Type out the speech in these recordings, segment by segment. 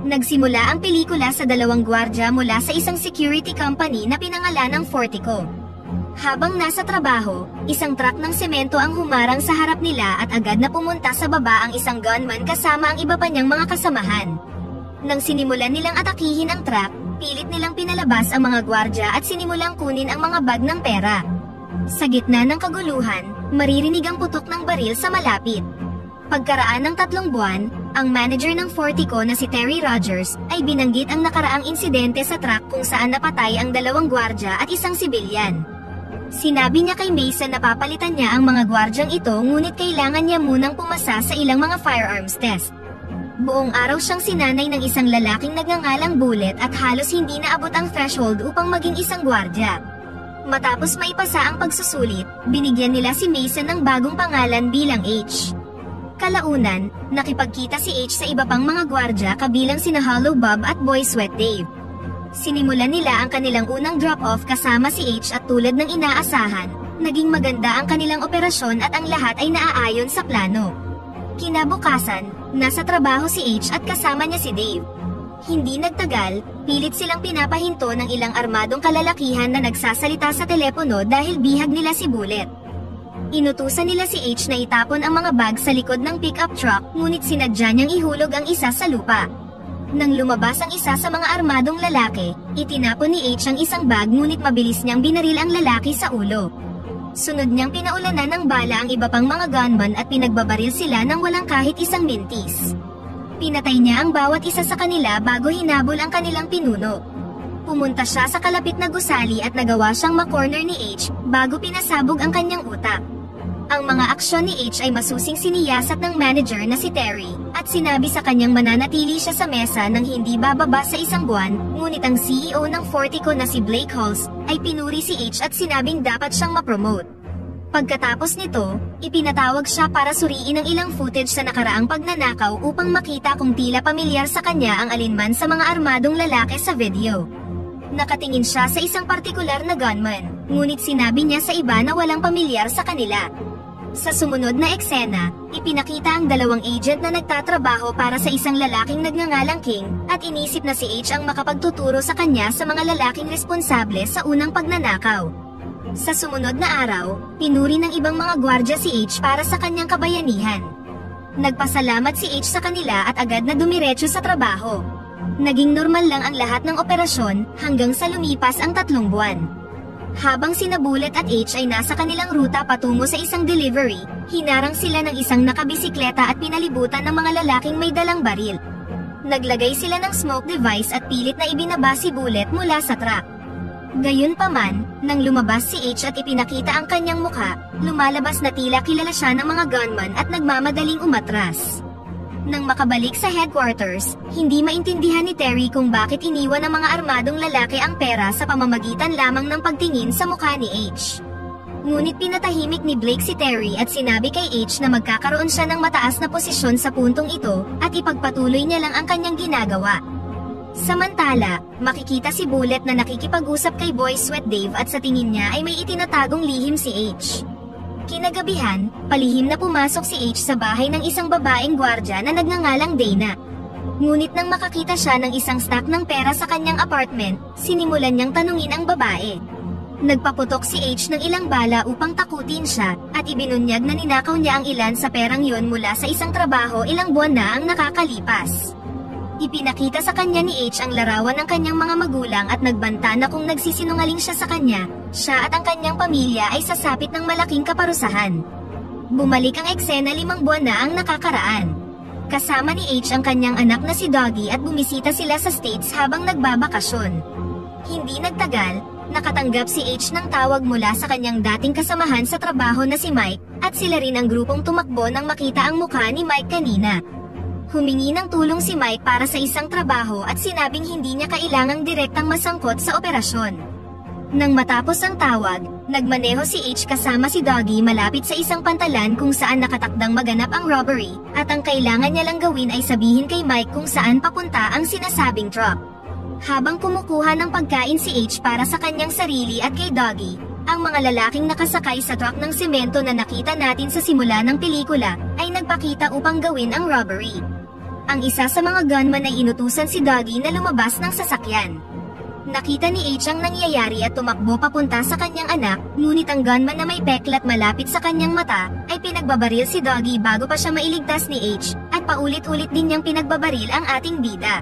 Nagsimula ang pelikula sa dalawang gwardya mula sa isang security company na pinangalanang Fortico. Habang nasa trabaho, isang truck ng semento ang humarang sa harap nila at agad na pumunta sa baba ang isang gunman kasama ang iba pa niyang mga kasamahan. Nang sinimulan nilang atakihin ang truck, pilit nilang pinalabas ang mga gwardya at sinimulang kunin ang mga bag ng pera. Sa gitna ng kaguluhan, maririnig ang putok ng baril sa malapit. Pagkaraan ng 3 buwan, ang manager ng Fortico na si Terry Rogers ay binanggit ang nakaraang insidente sa truck kung saan napatay ang 2 gwardya at isang sibilyan. Sinabi niya kay Mason na papalitan niya ang mga gwardyang ito ngunit kailangan niya munang pumasa sa ilang mga firearms test. Buong araw siyang sinanay ng isang lalaking nagngangalang Bullet at halos hindi naabot ang threshold upang maging isang gwardya. Matapos maipasa ang pagsusulit, binigyan nila si Mason ng bagong pangalan bilang H. Kalaunan, nakipagkita si H sa iba pang mga gwardya kabilang sina Hollow Bob at Boy Sweat Dave. Sinimulan nila ang kanilang unang drop-off kasama si H at tulad ng inaasahan, naging maganda ang kanilang operasyon at ang lahat ay naaayon sa plano. Kinabukasan, nasa trabaho si H at kasama niya si Dave. Hindi nagtagal, pilit silang pinapahinto ng ilang armadong kalalakihan na nagsasalita sa telepono dahil bihag nila si Bullet. Inutusan nila si H na itapon ang mga bag sa likod ng pickup truck ngunit sinadya niyang ihulog ang isa sa lupa. Nang lumabas ang isa sa mga armadong lalaki, itinapon ni H ang isang bag ngunit mabilis niyang binaril ang lalaki sa ulo. Sunod niyang pinaulanan ng bala ang iba pang mga gunman at pinagbabaril sila nang walang kahit isang mintis. Pinatay niya ang bawat isa sa kanila bago hinabol ang kanilang pinuno. Pumunta siya sa kalapit na gusali at nagawa siyang makorner ni H bago pinasabog ang kanyang utak. Ang mga aksyon ni H ay masusing siniyasat ng manager na si Terry, at sinabi sa kanyang mananatili siya sa mesa nang hindi bababa sa 1 buwan, ngunit ang CEO ng Fortico na si Blake Halls ay pinuri si H at sinabing dapat siyang mapromote. Pagkatapos nito, ipinatawag siya para suriin ang ilang footage sa nakaraang pagnanakaw upang makita kung tila pamilyar sa kanya ang alinman sa mga armadong lalaki sa video. Nakatingin siya sa isang partikular na gunman, ngunit sinabi niya sa iba na walang pamilyar sa kanila. Sa sumunod na eksena, ipinakita ang 2 agent na nagtatrabaho para sa isang lalaking nagngangalang King, at inisip na si H ang makapagtuturo sa kanya sa mga lalaking responsable sa unang pagnanakaw. Sa sumunod na araw, pinuri ng ibang mga gwardya si H para sa kanyang kabayanihan. Nagpasalamat si H sa kanila at agad na dumiretso sa trabaho. Naging normal lang ang lahat ng operasyon hanggang sa lumipas ang 3 buwan. Habang sina Bullet at H ay nasa kanilang ruta patungo sa isang delivery, hinarang sila ng isang nakabisikleta at pinalibutan ng mga lalaking may dalang baril. Naglagay sila ng smoke device at pilit na ibinaba si Bullet mula sa truck. Gayunpaman, nang lumabas si H at ipinakita ang kanyang mukha, lumalabas na tila kilala siya ng mga gunman at nagmamadaling umatras. Nang makabalik sa headquarters, hindi maintindihan ni Terry kung bakit iniwan ng mga armadong lalaki ang pera sa pamamagitan lamang ng pagtingin sa mukha ni H. Ngunit pinatahimik ni Blake si Terry at sinabi kay H na magkakaroon siya ng mataas na posisyon sa puntong ito at ipagpatuloy niya lang ang kanyang ginagawa. Samantala, makikita si Bullet na nakikipag-usap kay Boy Sweat Dave at sa tingin niya ay may itinatagong lihim si H. Kinagabihan, palihim na pumasok si H sa bahay ng isang babaeng gwardya na nagngangalang Dana. Ngunit nang makakita siya ng isang stack ng pera sa kanyang apartment, sinimulan niyang tanungin ang babae. Nagpaputok si H ng ilang bala upang takutin siya, at ibinunyag na ninakaw niya ang ilan sa perang yon mula sa isang trabaho ilang buwan na ang nakakalipas. Ipinakita sa kanya ni H ang larawan ng kanyang mga magulang at nagbanta na kung nagsisinungaling siya sa kanya, siya at ang kanyang pamilya ay sasapit ng malaking kaparusahan. Bumalik ang eksena 5 buwan na ang nakakaraan. Kasama ni H ang kanyang anak na si Doggy at bumisita sila sa States habang nagbabakasyon. Hindi nagtagal, nakatanggap si H ng tawag mula sa kanyang dating kasamahan sa trabaho na si Mike, at sila rin ang grupong tumakbo nang makita ang mukha ni Mike kanina. Humingi ng tulong si Mike para sa isang trabaho at sinabing hindi niya kailangang direktang masangkot sa operasyon. Nang matapos ang tawag, nagmaneho si H kasama si Doggy malapit sa isang pantalan kung saan nakatakdang maganap ang robbery, at ang kailangan niya lang gawin ay sabihin kay Mike kung saan papunta ang sinasabing truck. Habang kumukuha ng pagkain si H para sa kanyang sarili at kay Doggy, ang mga lalaking nakasakay sa truck ng semento na nakita natin sa simula ng pelikula ay nagpakita upang gawin ang robbery. ang isa sa mga gunman ay inutusan si Dougie na lumabas ng sasakyan. Nakita ni H ang nangyayari at tumakbo papunta sa kanyang anak, ngunit ang gunman na may peklat malapit sa kanyang mata, ay pinagbabaril si Dougie bago pa siya mailigtas ni H, at paulit-ulit din niyang pinagbabaril ang ating bida.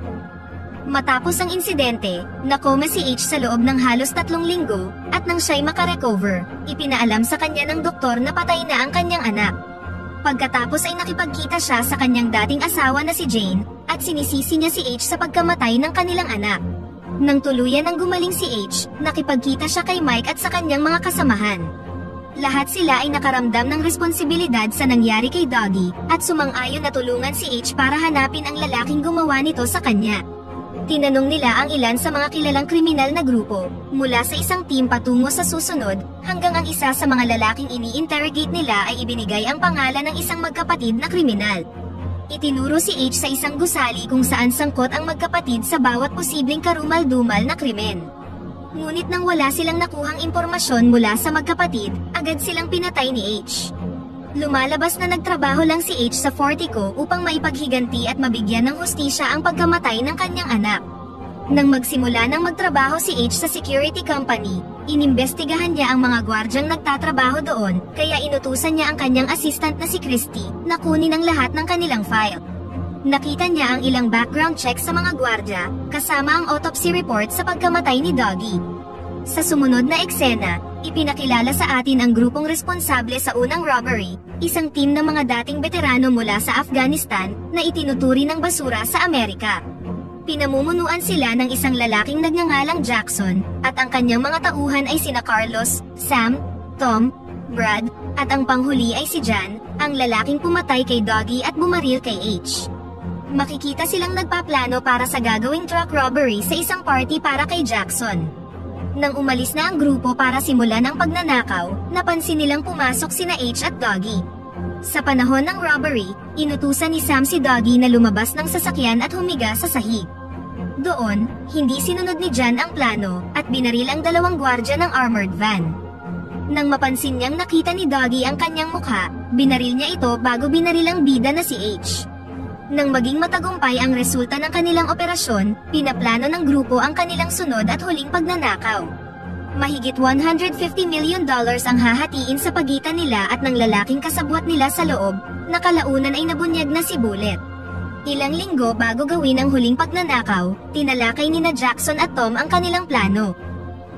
Matapos ang insidente, nakoma si H sa loob ng halos 3 linggo, at nang siya'y makarecover, ipinaalam sa kanya ng doktor na patay na ang kanyang anak. Pagkatapos ay nakipagkita siya sa kanyang dating asawa na si Jane, at sinisisi niya si H sa pagkamatay ng kanilang anak. Nang tuluyan ang gumaling si H, nakipagkita siya kay Mike at sa kanyang mga kasamahan. Lahat sila ay nakaramdam ng responsibilidad sa nangyari kay Dougie, at sumang-ayon na tulungan si H para hanapin ang lalaking gumawa nito sa kanya. Tinanong nila ang ilan sa mga kilalang kriminal na grupo, mula sa isang team patungo sa susunod, hanggang ang isa sa mga lalaking ini-interrogate nila ay ibinigay ang pangalan ng isang magkapatid na kriminal. Itinuro si H sa isang gusali kung saan sangkot ang magkapatid sa bawat posibleng karumal-dumal na krimen. Ngunit nang wala silang nakuhang impormasyon mula sa magkapatid, agad silang pinatay ni H. Lumalabas na nagtrabaho lang si H sa Fortico upang maipaghiganti at mabigyan ng hustisya ang pagkamatay ng kanyang anak. Nang magsimula ng magtrabaho si H sa security company, inimbestigahan niya ang mga gwardyang nagtatrabaho doon, kaya inutusan niya ang kanyang assistant na si Christy na kunin ang lahat ng kanilang file. Nakita niya ang ilang background check sa mga gwardya, kasama ang autopsy report sa pagkamatay ni Dougie. Sa sumunod na eksena, ipinakilala sa atin ang grupong responsable sa unang robbery, isang team ng mga dating veterano mula sa Afghanistan na itinuturi ng basura sa Amerika. Pinamumunuan sila ng isang lalaking nagngangalang Jackson, at ang kanyang mga tauhan ay sina Carlos, Sam, Tom, Brad, at ang panghuli ay si John, ang lalaking pumatay kay Dougie at bumaril kay H. Makikita silang nagpaplano para sa gagawing truck robbery sa isang party para kay Jackson. Nang umalis na ang grupo para simulan ang pagnanakaw, napansin nilang pumasok sina H at Dougie. Sa panahon ng robbery, inutusan ni Sam si Dougie na lumabas ng sasakyan at humiga sa sahig. Doon, hindi sinunod ni John ang plano, at binaril ang 2 gwardya ng armored van. Nang mapansin niyang nakita ni Dougie ang kanyang mukha, binaril niya ito bago binaril ang bida na si H. Nang maging matagumpay ang resulta ng kanilang operasyon, pinaplano ng grupo ang kanilang sunod at huling pagnanakaw. Mahigit $150 million ang hahatiin sa pagitan nila at ng lalaking kasabwat nila sa loob, na kalaunan ay nabunyag na si Bullet. Ilang linggo bago gawin ang huling pagnanakaw, tinalakay nina Jackson at Tom ang kanilang plano.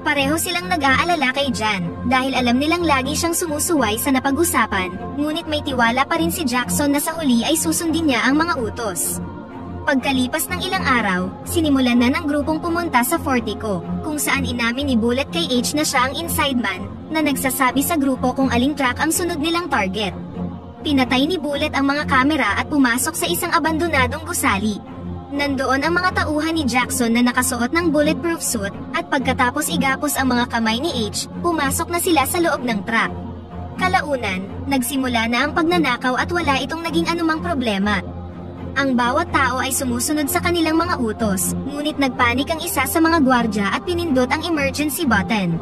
Pareho silang nag-aalala kay John, dahil alam nilang lagi siyang sumusuway sa napag-usapan, ngunit may tiwala pa rin si Jackson na sa huli ay susundin niya ang mga utos. Pagkalipas ng ilang araw, sinimulan na ng grupong pumunta sa Fortico, kung saan inamin ni Bullet kay H na siya ang inside man, na nagsasabi sa grupo kung aling truck ang sunod nilang target. Pinatay ni Bullet ang mga kamera at pumasok sa isang abandonadong gusali. Nandoon ang mga tauhan ni Jackson na nakasuot ng bulletproof suit, at pagkatapos igapos ang mga kamay ni H, pumasok na sila sa loob ng truck. Kalaunan, nagsimula na ang pagnanakaw at wala itong naging anumang problema. Ang bawat tao ay sumusunod sa kanilang mga utos, ngunit nagpanik ang isa sa mga gwardya at pinindot ang emergency button.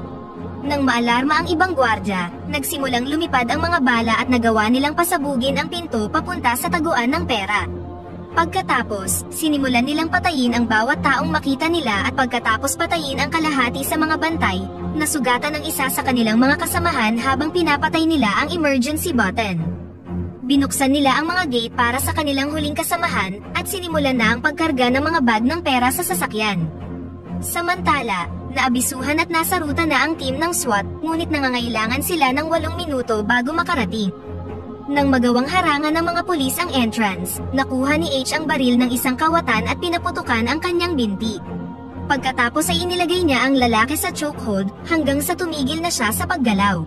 Nang maalarma ang ibang gwardya, nagsimulang lumipad ang mga bala at nagawa nilang pasabugin ang pinto papunta sa taguan ng pera. Pagkatapos, sinimulan nilang patayin ang bawat taong makita nila at pagkatapos patayin ang kalahati sa mga bantay, nasugatan ng isa sa kanilang mga kasamahan habang pinapatay nila ang emergency button. Binuksan nila ang mga gate para sa kanilang huling kasamahan at sinimulan na ang pagkarga ng mga bag ng pera sa sasakyan. Samantala, naabisuhan at nasa ruta na ang team ng SWAT, ngunit nangangailangan sila ng 8 minuto bago makarating. Nang magawang harangan ng mga pulis ang entrance, nakuha ni H ang baril ng isang kawatan at pinaputukan ang kanyang binti. Pagkatapos ay inilagay niya ang lalaki sa chokehold hanggang sa tumigil na siya sa paggalaw.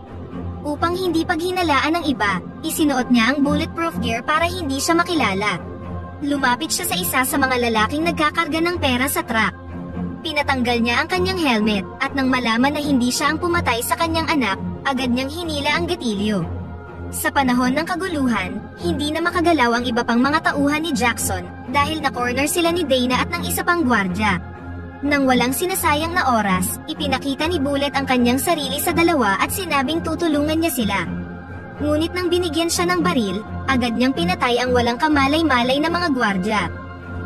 Upang hindi paghinalaan ng iba, isinuot niya ang bulletproof gear para hindi siya makilala. Lumapit siya sa isa sa mga lalaking nagkakarga ng pera sa truck. Pinatanggal niya ang kanyang helmet, at nang malaman na hindi siya ang pumatay sa kanyang anak, agad niyang hinila ang gatilyo. Sa panahon ng kaguluhan, hindi na makagalaw ang iba pang mga tauhan ni Jackson dahil na-corner sila ni Dana at ng isa pang gwardya. Nang walang sinasayang na oras, ipinakita ni Bullet ang kanyang sarili sa dalawa at sinabing tutulungan niya sila. Ngunit nang binigyan siya ng baril, agad niyang pinatay ang walang kamalay-malay na mga gwardya.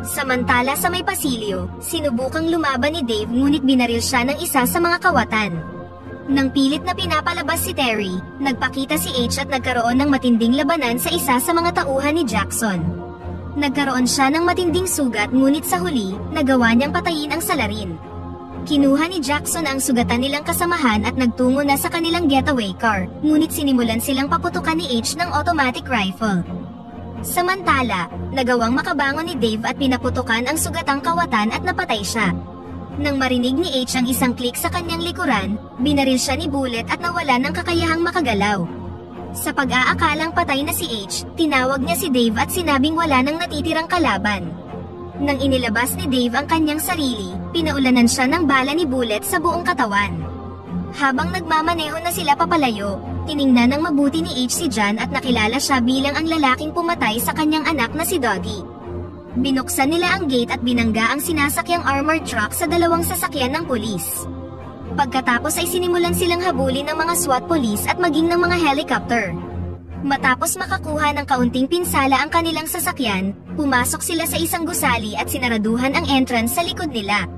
Samantala sa may pasilyo, sinubukang lumaban ni Dave ngunit binaril siya ng isa sa mga kawatan. Nang pilit na pinapalabas si Terry, nagpakita si H at nagkaroon ng matinding labanan sa isa sa mga tauhan ni Jackson. Nagkaroon siya ng matinding sugat ngunit sa huli, nagawa niyang patayin ang salarin. Kinuha ni Jackson ang sugatan nilang kasamahan at nagtungo na sa kanilang getaway car, ngunit sinimulan silang paputukan ni H ng automatic rifle. Samantala, nagawang makabangon ni Dave at pinaputukan ang sugatang kawatan at napatay siya. Nang marinig ni H ang isang click sa kanyang likuran, binaril siya ni Bullet at nawalan ng kakayahang makagalaw. Sa pag-aakalang patay na si H, tinawag niya si Dave at sinabing wala nang natitirang kalaban. Nang inilabas ni Dave ang kanyang sarili, pinaulanan siya ng bala ni Bullet sa buong katawan. Habang nagmamaneho na sila papalayo, tiningnan ng mabuti ni H si John at nakilala siya bilang ang lalaking pumatay sa kanyang anak na si Doggy. Binuksan nila ang gate at binangga ang sinasakyang armored truck sa dalawang sasakyan ng pulis. Pagkatapos ay sinimulan silang habulin ng mga SWAT police at maging ng mga helicopter. Matapos makakuha ng kaunting pinsala ang kanilang sasakyan, pumasok sila sa isang gusali at sinaraduhan ang entrance sa likod nila.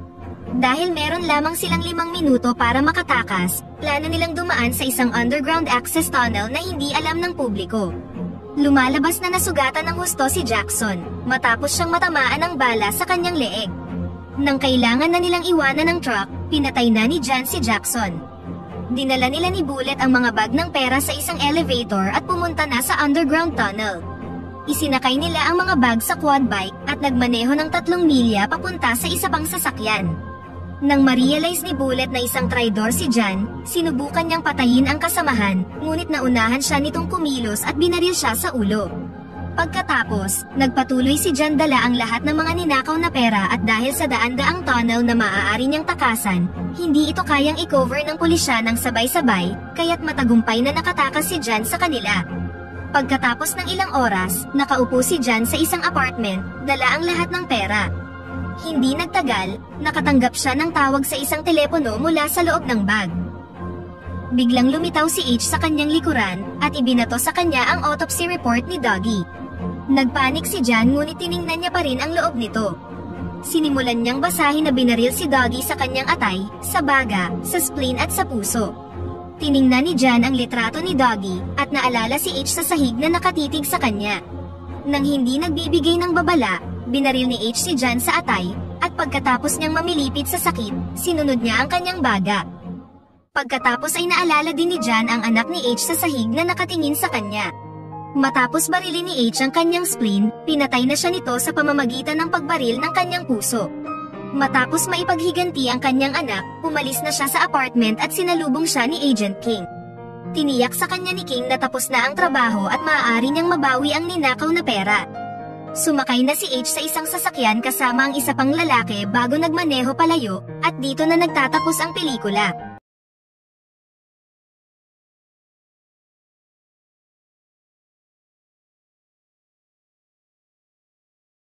Dahil meron lamang silang 5 minuto para makatakas, plano nilang dumaan sa isang underground access tunnel na hindi alam ng publiko. Lumalabas na nasugatan ng husto si Jackson, matapos siyang matamaan ng bala sa kanyang leeg. Nang kailangan na nilang iwanan ng truck, pinatay na ni John si Jackson. Dinala nila ni Bullet ang mga bag ng pera sa isang elevator at pumunta na sa underground tunnel. Isinakay nila ang mga bag sa quad bike at nagmaneho ng 3 milya papunta sa isa pang sasakyan. Nang ma-realize ni Bullet na isang traidor si John, sinubukan niyang patayin ang kasamahan, ngunit naunahan siya nitong kumilos at binaril siya sa ulo. Pagkatapos, nagpatuloy si John dala ang lahat ng mga ninakaw na pera at dahil sa daan-daang tunnel na maaari niyang takasan, hindi ito kayang i-cover ng pulisya ng sabay-sabay, kaya't matagumpay na nakatakas si John sa kanila. Pagkatapos ng ilang oras, nakaupo si John sa isang apartment, dala ang lahat ng pera. Hindi nagtagal, nakatanggap siya ng tawag sa isang telepono mula sa loob ng bag. Biglang lumitaw si H sa kanyang likuran, at ibinato sa kanya ang autopsy report ni Doggy. Nagpanik si John ngunit tiningnan niya pa rin ang loob nito. Sinimulan niyang basahin na binaril si Doggy sa kanyang atay, sa baga, sa spleen at sa puso. Tiningnan ni John ang litrato ni Doggy, at naalala si H sa sahig na nakatitig sa kanya. Nang hindi nagbibigay ng babala, binaril ni H si John sa atay, at pagkatapos niyang mamilipit sa sakit, sinunod niya ang kanyang baga. Pagkatapos ay naalala din ni John ang anak ni H sa sahig na nakatingin sa kanya. Matapos barilin ni H ang kanyang spleen, pinatay na siya nito sa pamamagitan ng pagbaril ng kanyang puso. Matapos maipaghiganti ang kanyang anak, umalis na siya sa apartment at sinalubong siya ni Agent King. Tiniyak sa kanya ni King na tapos na ang trabaho at maaari niyang mabawi ang ninakaw na pera. Sumakay na si H sa isang sasakyan kasama ang isa pang lalaki bago nagmaneho palayo, at dito na nagtatapos ang pelikula.